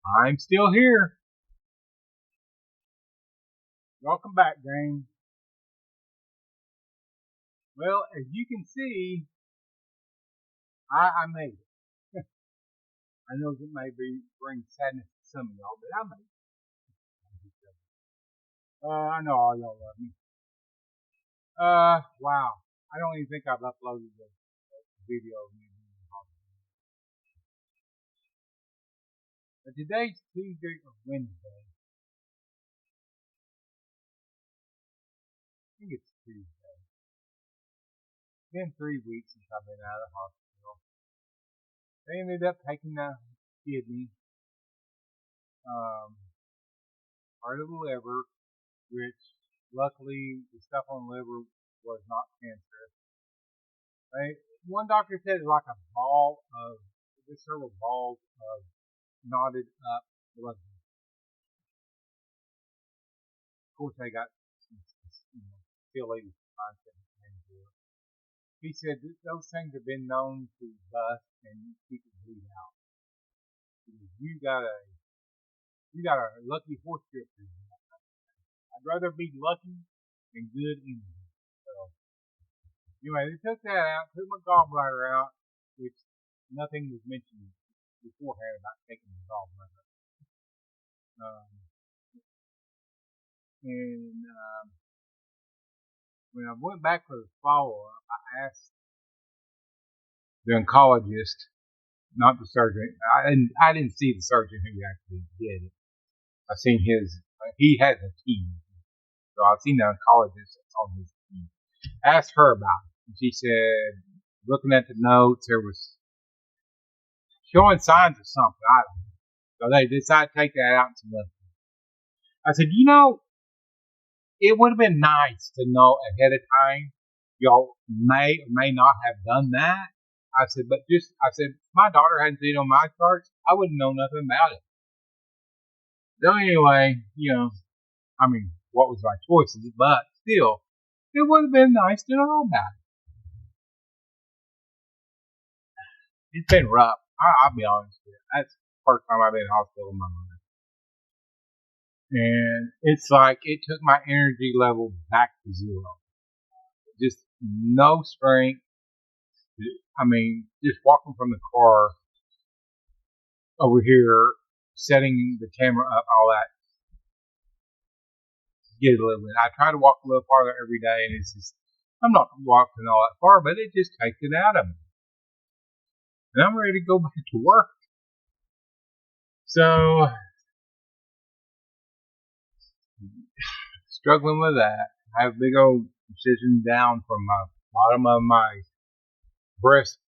I'm still here. Welcome back, gang. Well, as you can see, I made it. I know it may bring sadness to some of y'all, but I made it. I know all y'all love me. Wow. I don't even think I've uploaded the video of me being in hospital. But today's Tuesday or Wednesday. I think it's Tuesday. It's been 3 weeks since I've been out of the hospital. They ended up taking the kidney, part of the liver, which luckily the stuff on the liver was not cancerous. One doctor said it's like a ball of, there's several balls of knotted up blood. Of course, they got some, silly concept things to it. He said those things have been known to bust and keep it bleed out. You got a lucky horse trip. I'd rather be lucky than good in it. So anyway, they took that out, took my gallbladder out, which nothing was mentioned beforehand about taking the gallbladder. And when I went back for the follow-up, I asked the oncologist, not the surgeon. I didn't see the surgeon who actually did it. I seen he has a team. So I've seen the oncologist on his team. Asked her about it. And she said, looking at the notes, there was showing signs of something. I don't know. So they decided to take that out and some lymph. I said, it would have been nice to know ahead of time. Y'all may or may not have done that. I said, if my daughter hadn't seen it on my charts, I wouldn't know nothing about it. So anyway, what was my choices? But still, it would have been nice to know about it. It's been rough. I'll be honest with you. That's the first time I've been in hospital in my life. And it's like it took my energy level back to zero. Just no strength. Just walking from the car over here, setting the camera up, all that. Get a little bit. I try to walk a little farther every day, and it's just, I'm not walking all that far, but it just takes it out of me. And I'm ready to go back to work. So, struggling with that. I have a big old incision down from my bottom of my breast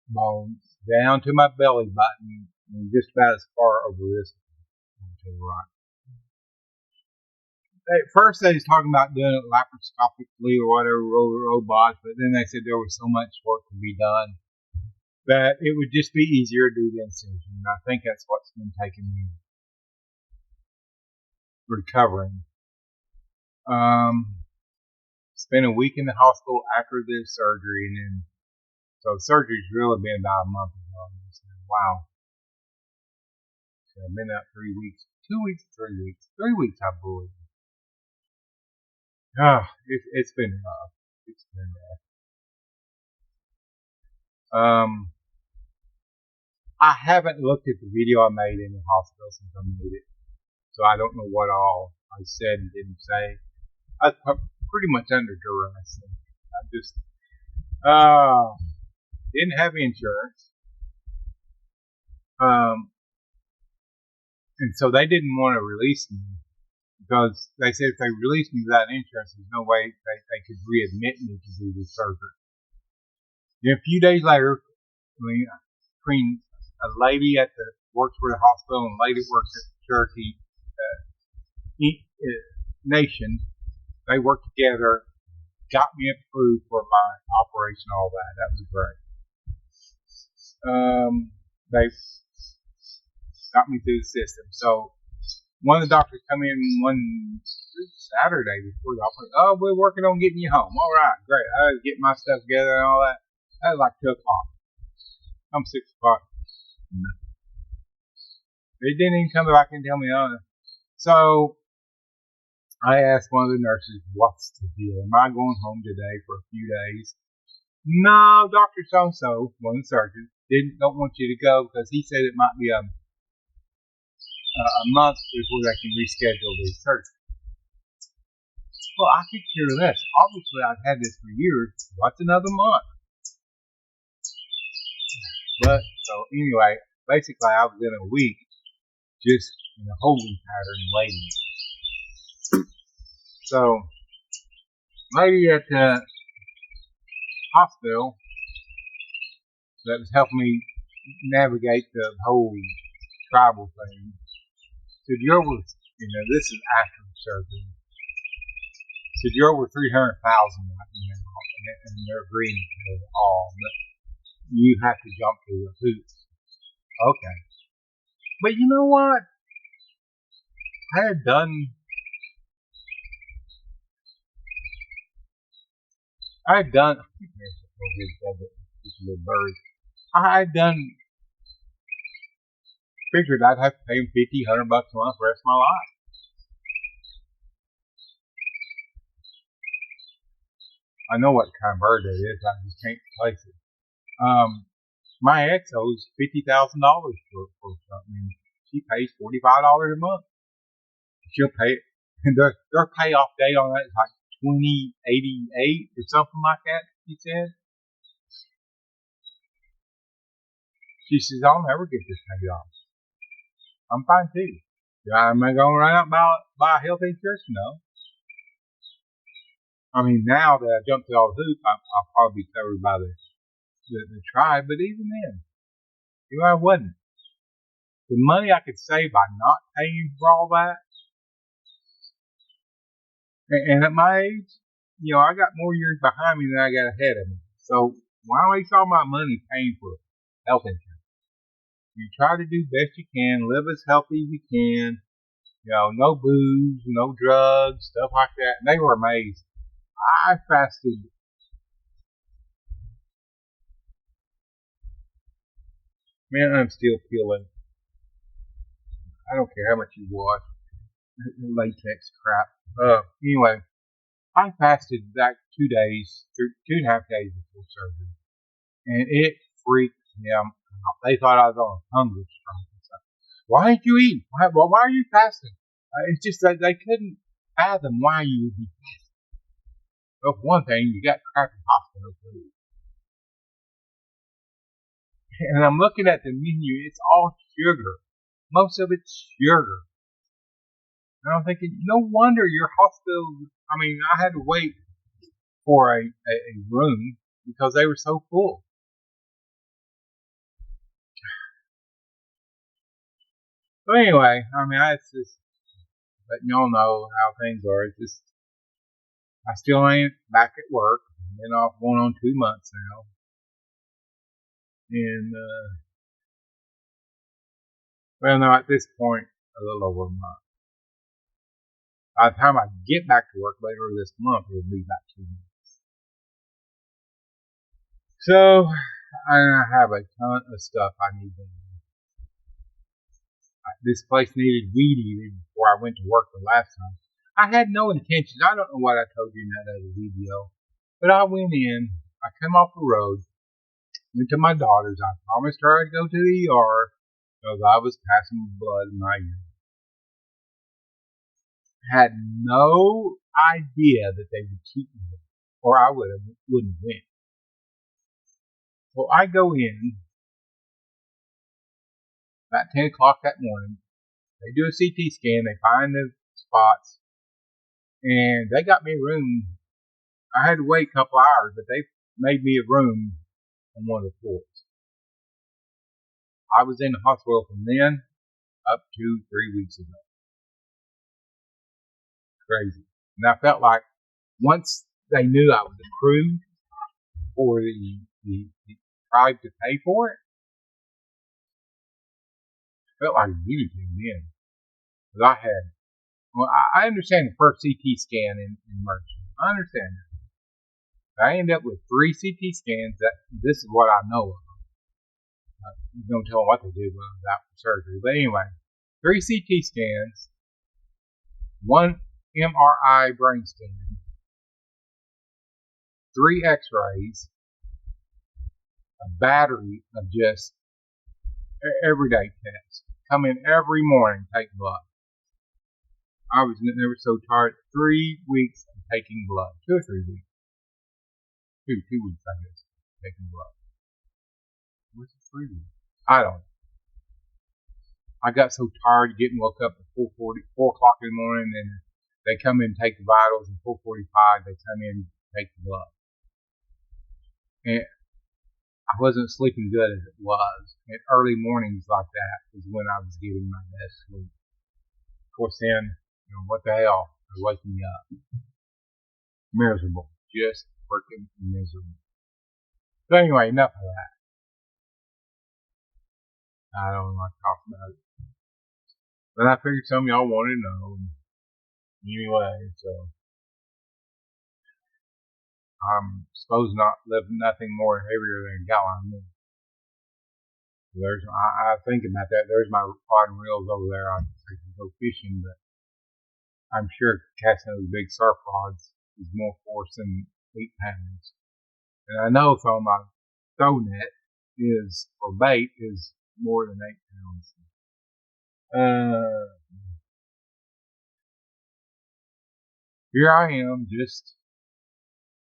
bone down to my belly button, and just about as far over this to the right. At first, they was talking about doing it laparoscopically or whatever, robots, but then they said there was so much work to be done that it would just be easier to do the incision. And I think that's what's been taking me recovering. Spent a week in the hospital after this surgery, and then so the surgery's really been about a month ago. Wow. So I've been out 3 weeks. 2 weeks, 3 weeks. 3 weeks, I believe. It's been rough. It's been rough. I haven't looked at the video I made in the hospital since I made it. So I don't know what all I said and didn't say. I was pretty much under duress. I just didn't have insurance. And so they didn't want to release me because they said if they released me without insurance, there's no way they could readmit me to do the surgery. Then a few days later, between a lady works for the hospital and a lady works at the charity Nation, they worked together, got me approved for my operation, all that. That was great. They got me through the system. So one of the doctors come in one Saturday before the operation. Oh, we're working on getting you home. All right, great. I was getting my stuff together and all that. That was like 2 o'clock. I'm 6 o'clock. They didn't even come back and tell me honest. So I asked one of the nurses, what's the deal? Am I going home today for a few days? No, Dr. So-and-so, one of the surgeons, don't want you to go because he said it might be a month before they can reschedule the surgery. Well, I could care less. Obviously, I've had this for years. What's another month? But, so anyway, basically I was in a week just in a holding pattern waiting. So, lady at the hospital that was helping me navigate the whole tribal thing said, you're over, this is after the surgery. Said, you're over 300,000 right now, and they're agreeing to it all, but you have to jump through the hoops. Okay. But you know what? I had done I figured I'd have to pay him $50, $100 a month for the rest of my life. I know what kind of bird that is. I just can't place it. My ex owes $50,000 for something. She pays $45 a month. She'll pay it. And their payoff date on that is like 2088 or something like that, she said. She says, I'll never get this paid off. I'm fine too. Am I going to run out and buy health insurance? No. I mean, now that I jumped through all the hoops, I'll probably be covered by the tribe, but even then, I wasn't. The money I could save by not paying for all that, and at my age, I got more years behind me than I got ahead of me. So why waste all my money paying for health insurance? You try to do best you can, live as healthy as you can, no booze, no drugs, stuff like that. And they were amazed. I fasted. Man, I'm still peeling. I don't care how much you wash. Latex crap. Anyway, I fasted back 2 days, 2.5 days before surgery. And it freaked them out. They thought I was on a hunger strike. Why ain't you eating? Why are you fasting? It's just that they couldn't fathom why you would be fasting. Well, for one thing, you got crappy hospital food. And I'm looking at the menu, it's all sugar. Most of it's sugar. And I'm thinking, no wonder your hospital, I had to wait for a room because they were so full. So anyway, I just letting y'all know how things are. It's just, I still ain't back at work. I've been off going on 2 months now. And, no, at this point, a little over a month. By the time I get back to work later this month, it'll be about 2 months. So, I have a ton of stuff I need to do. This place needed weed eating before I went to work the last time. I had no intentions. I don't know what I told you in that other video. But I went in, I came off the road, went to my daughter's. I promised her I'd go to the ER because I was passing blood in my urine. Had no idea that they would keep me, or I wouldn't win. So I go in about 10 o'clock that morning. They do a CT scan. They find the spots, and they got me a room. I had to wait a couple hours, but they made me a room on one of the floors. I was in the hospital from then up to 3 weeks ago. Crazy. And I felt like once they knew I was approved for the tribe to pay for it, I felt like a needed to then. Because I understand the first CT scan in emergency. I understand that. But I ended up with 3 CT scans. This is what I know of. You don't tell them what they did when I was out for surgery. But anyway, 3 CT scans, 1 MRI brain scan, 3 X-rays, a battery of just everyday tests. Come in every morning, take blood. I was never so tired. 3 weeks of taking blood. 2 or 3 weeks. 2 weeks, I guess, taking blood. What's it, 3 weeks? I don't know. I got so tired getting woke up at 4 o'clock in the morning, and they come in and take the vitals, and 4:45 they come in and take the blood. And I wasn't sleeping good as it was. And early mornings like that was when I was getting my best sleep. Of course, then, what the hell? They're waking me up. Miserable. Just freaking miserable. So anyway, enough of that. I don't like to talk about it. But I figured some of y'all wanted to know. Anyway, so I'm supposed not live nothing more heavier than a gallon. I think about that. There's my rod and reels over there. I can go fishing, but I'm sure casting those big surf rods is more force than 8 pounds. And I know from my throw net or bait is more than 8 pounds. Here I am, just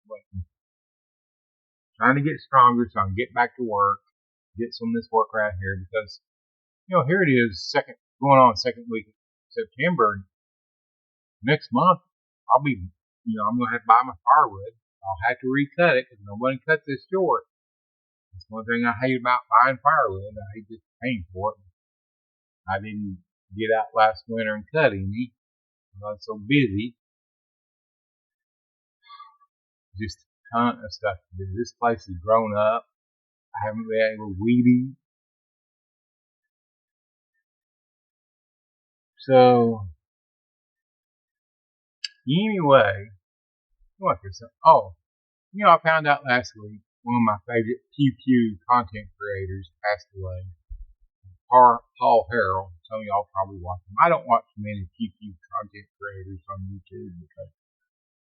waiting. Trying to get stronger so I can get back to work, get some of this work around here, because, here it is, going on second week of September. Next month, I'm going to have to buy my firewood. I'll have to recut it because nobody cut this short. That's one thing I hate about buying firewood. I hate just paying for it. I didn't get out last winter and cut any. I was so busy. Just a ton of stuff to do. This place has grown up. I haven't been able to weed. So, anyway, what is it? Oh, I found out last week one of my favorite Pew Pew content creators passed away. Paul Harrell. Some of y'all probably watch him. I don't watch many Pew Pew content creators on YouTube because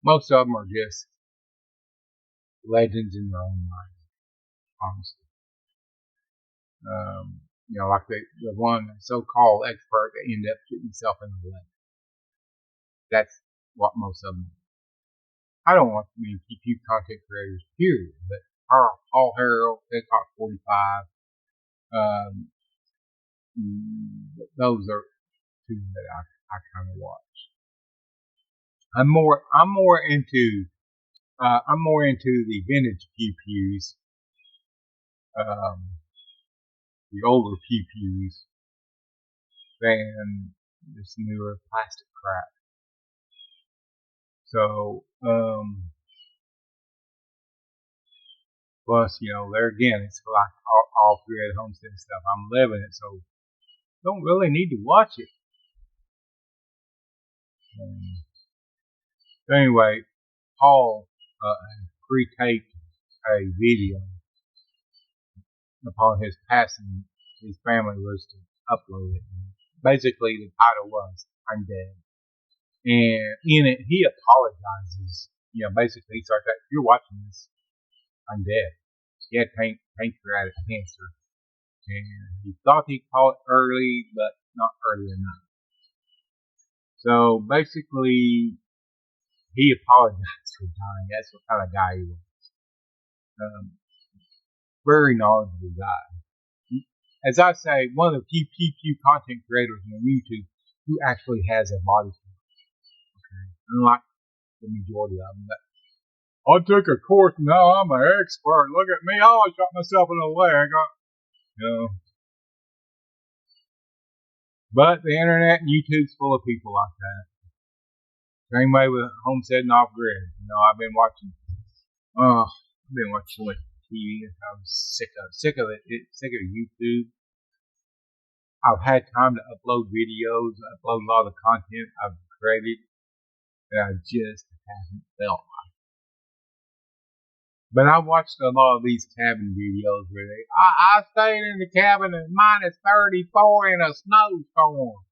most of them are just legends in their own right, honestly. Like the one so-called expert that ended up shooting himself in the leg. That's what most of them do. I don't want many PQ content creators, period. But Paul Harrell, TikTok 45, those are 2 that I kind of watch. I'm more into the vintage Pew Pews, the older Pew Pews, than this newer plastic crap. So, plus, there again, it's like all creative homestead stuff. I'm living it, so don't really need to watch it. So anyway, Paul pre-taped a video upon his passing. His family was to upload it. Basically, the title was "I'm Dead," and in it he apologizes. Basically he starts out, "If you're watching this, I'm dead." He had pancreatic cancer, and he thought he caught it early, but not early enough. So basically, he apologized for dying. That's what kind of guy he was. Very knowledgeable guy. As I say, one of the few content creators on YouTube who actually has a body count. Okay, unlike the majority of them. I took a course, now I'm an expert. Look at me, I always shot myself in the leg. But the internet and YouTube's full of people like that. Same way with homesteading off grid. I've been watching so much TV. I'm sick of it. Sick of YouTube. I've had time to upload videos, upload a lot of the content I've created, and I just haven't felt like it. But I watched a lot of these cabin videos where I stayed in the cabin at -34 in a snowstorm.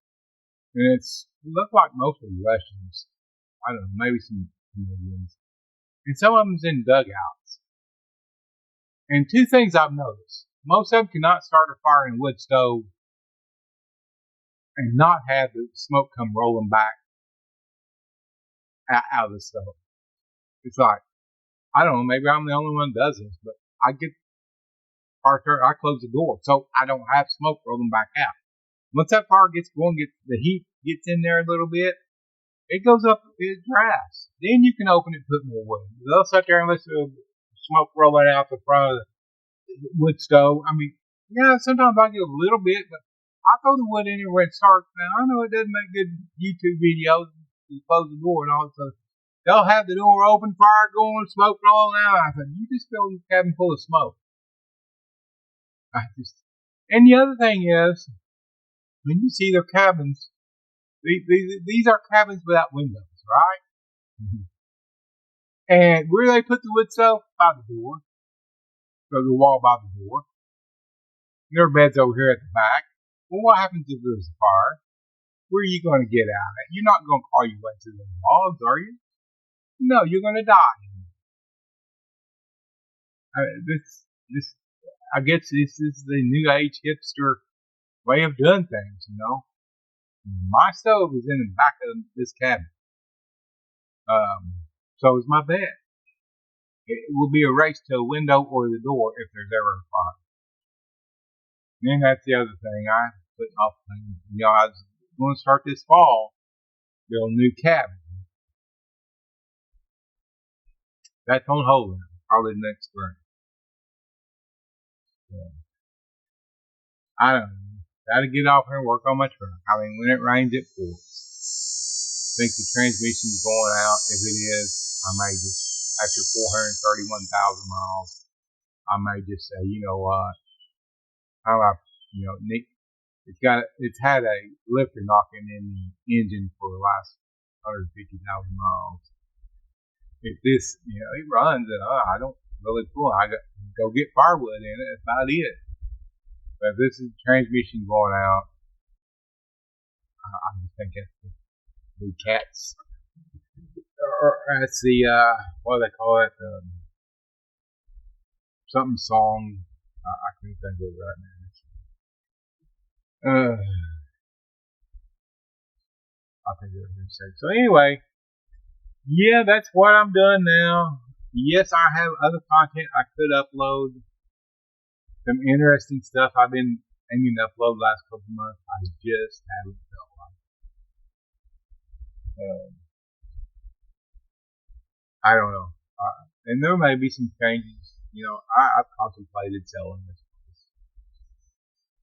and it looked like mostly Russians. I don't know, maybe some Canadians, and some of them's in dugouts. And two things I've noticed: most of them cannot start a fire in a wood stove and not have the smoke come rolling back out of the stove. It's like, I don't know, maybe I'm the only one that does this, but I get I close the door so I don't have smoke rolling back out. Once that fire gets going, the heat gets in there a little bit, it goes up, it dries. Then you can open it and put more wood. They'll sit there and listen to smoke rolling out the front of the wood stove. I mean, yeah, sometimes I get a little bit, but I throw the wood in there where it starts. Now, I know it doesn't make good YouTube videos. You close the door and all, so they'll have the door open, fire going, smoke rolling out. I said, you just fill the cabin full of smoke. And the other thing is, when you see their cabins, these are cabins without windows, right? Mm-hmm. And where they put the wood stove? By the door. So the wall by the door. Their bed's over here at the back. Well, what happens if there's a fire? Where are you going to get out of it? You're not going to crawl your way to the logs, are you? No, you're going to die. I guess this is the new age hipster way of doing things, you know. My stove is in the back of this cabinet. So is my bed. It will be a race to a window or the door if there's ever a fire. And that's the other thing I put off. You know, I was going to start this fall, build a new cabin. That's on hold now, probably next spring. Yeah. I don't know. Gotta get off here and work on my truck. I mean, when it rains, it pours. I think the transmission's going out. If it is, I may just, after 431,000 miles, I may just say, you know what, it's had a lifter knocking in the engine for the last 150,000 miles. If this, it runs, and I don't really pull. I go get firewood in it. That's about it. But if this is transmission going out, I just think that's the cats, or that's the what do they call it? Something song. I can't think of it right now. I think it was say. So anyway, yeah, that's what I'm doing now. Yes, I have other content I could upload. Some interesting stuff I've been aiming to upload the last couple of months. I just haven't felt like it. I don't know. And there may be some changes. I've contemplated selling this place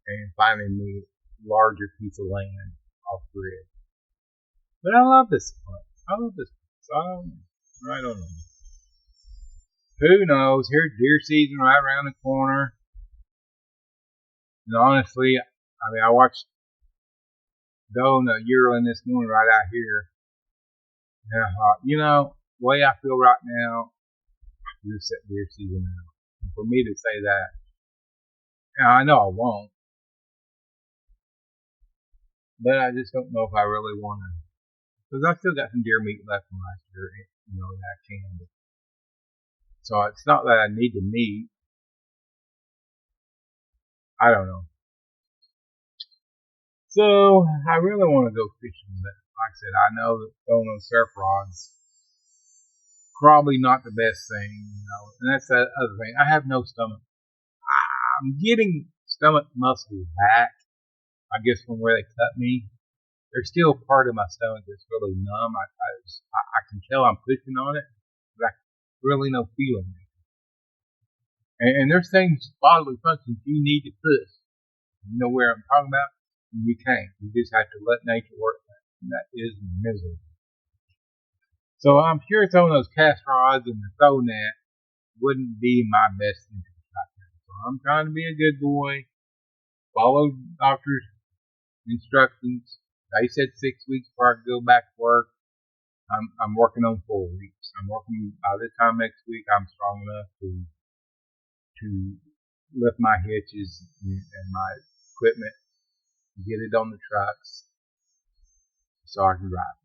and finding me a larger piece of land off grid. But I love this place. So I don't know. Who knows? Here's deer season right around the corner. And honestly, I mean, I watched doe and a yearling this morning right out here. And I thought, the way I feel right now, just set deer season out. And for me to say that, I know I won't. But I just don't know if I really want to. Because I still got some deer meat left from last year, that I can. So it's not that I need the meat. I don't know. So I really want to go fishing, but like I said, I know that throwing on surf rods probably not the best thing, And that's the other thing. I have no stomach. I'm getting stomach muscles back. I guess from where they cut me. There's still part of my stomach that's really numb. I can tell I'm pushing on it, but I really no feeling. And there's things, bodily functions you need to push. You know where I'm talking about? You can't. You just have to let nature work. And that is miserable. So I'm sure some of those cast rods and the throw net wouldn't be my best interest right now. So I'm trying to be a good boy, follow doctor's instructions. They said 6 weeks before I go back to work. I'm working on 4 weeks. I'm working by this time next week. I'm strong enough to lift my hitches and my equipment, get it on the trucks. so I can drive.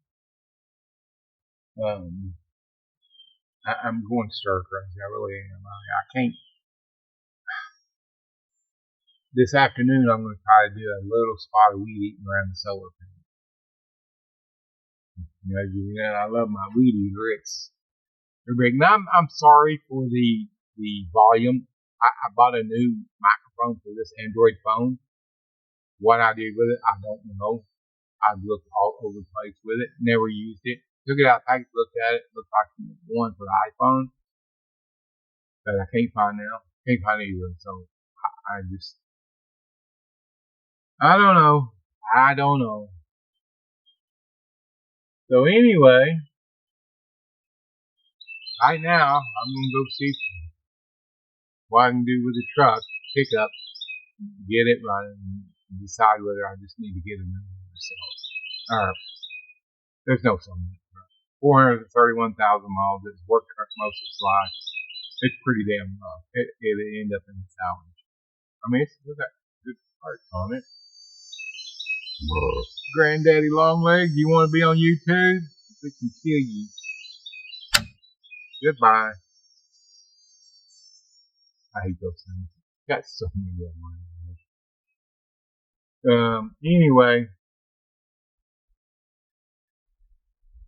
I'm going stir crazy. I really am. I can't. This afternoon, I'm going to try to do a little spot of weed eating around the solar panel. You know, I love my weed eater. They're big. Now, I'm sorry for the volume. I bought a new microphone for this Android phone. What I did with it, I don't know. I've looked all over the place with it. Never used it. Took it out, looked at it. Looked like one for the iPhone that I can't find now. Can't find either. So I don't know. So anyway, right now I'm gonna go see what I can do with the truck, pickup, get it running, and decide whether I just need to get a new one myself. There's no song. 431,000 miles. It's worked most of its life. It's pretty damn rough. It'll end up in the salvage. I mean, it's got good parts on it. Granddaddy Longlegs, you want to be on YouTube? We can kill you. Goodbye. I hate those things. Got so many of them. Anyway.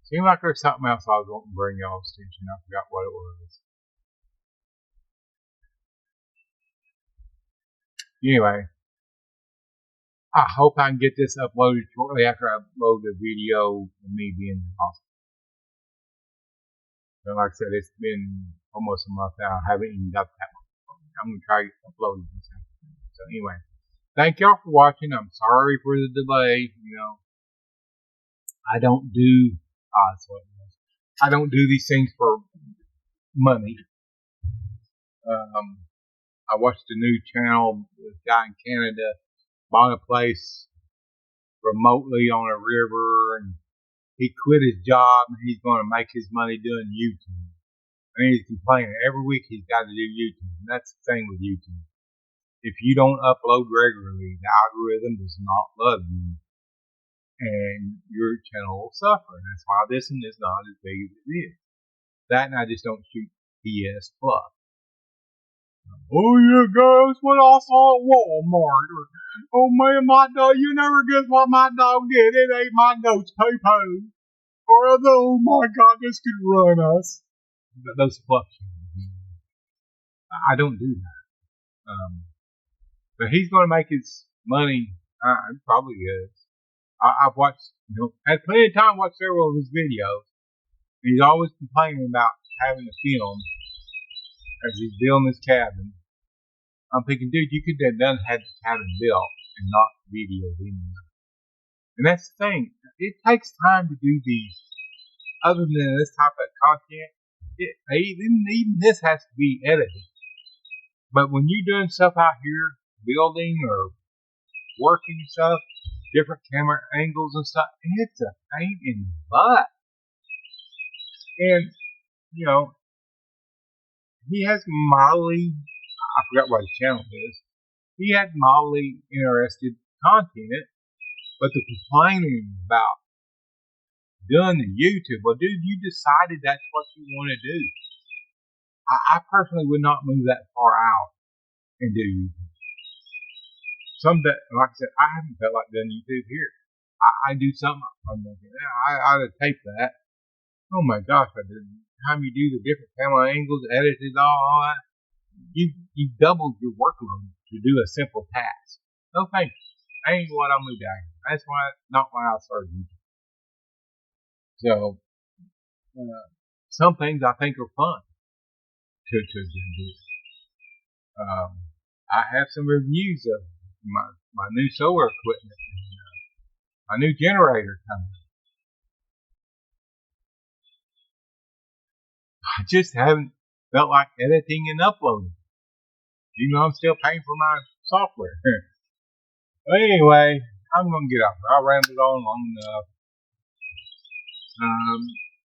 Seemed like there's something else I was wanting to bring y'all's attention. I forgot what it was. Anyway, I hope I can get this uploaded shortly after I upload the video of me being in the hospital. And like I said, it's been almost a month now. I haven't even got that one. I'm going to try to upload it this afternoon. So anyway, thank y'all for watching. I'm sorry for the delay. You know, I don't do I don't do these things for money. I watched a new channel. This guy in Canada bought a place remotely on a river, and he quit his job, and he's going to make his money doing YouTube. And he's complaining every week he's got to do YouTube. And that's the thing with YouTube. If you don't upload regularly, the algorithm does not love you, and your channel will suffer. And that's why this one is not as big as it is. That, and I just don't shoot BS fluff. Oh yeah, guys, what I saw at Walmart. Oh man, my dog, you never guess what my dog did. It ate my goat's poo-poo. Or oh my god, this could ruin us. Those fluff. I don't do that. But he's going to make his money. He probably is. I've watched, had plenty of time to watch several of his videos. He's always complaining about having to film as he's building his cabin. I'm thinking, dude, you could have had the cabin built and not videoed anyway. And that's the thing. It takes time to do these. Other than this type of content, even this has to be edited. But when you're doing stuff out here, building or working stuff, different camera angles and stuff, it's a pain in the butt. And, he has mildly, I forgot what his channel is, he had mildly interested content, but the complaining about doing the YouTube, well, dude, you decided that's what you want to do. I personally would not move that far out and do YouTube. Like I said, I haven't felt like doing YouTube here. I do something, I'm thinking, I ought to tape that. Oh my gosh, by the time you do the different camera angles, edited all that, you doubled your workload to do a simple task. No thank you. That ain't what I'm doing. That's not why I started YouTube. So, some things I think are fun to do. I have some reviews of my new solar equipment, my new generator coming. I just haven't felt like editing and uploading. Even though I'm still paying for my software. But anyway, I'm going to get off. I rambled on long enough.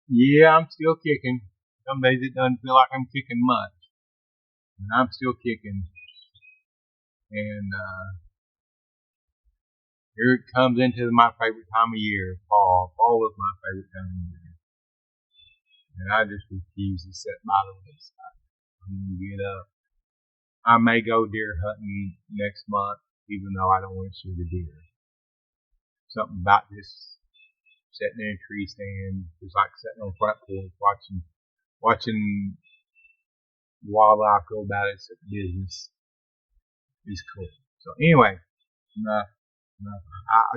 Yeah, I'm still kicking. Some days it doesn't feel like I'm kicking much. And I'm still kicking. And, Here it comes into my favorite time of year, fall. Fall is my favorite time of year. And I just refuse to sit by the wayside. I'm going to get up. I may go deer hunting next month, even though I don't want to shoot a deer. Something about this sitting in a tree stand, just like sitting on the front porch watching wildlife go about its business is cool. So anyway, I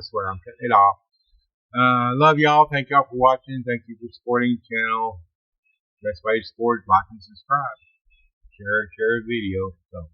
swear I'm cutting it off. Love y'all. Thank y'all for watching. Thank you for supporting the channel. Best way to support is like and subscribe. Share the video. So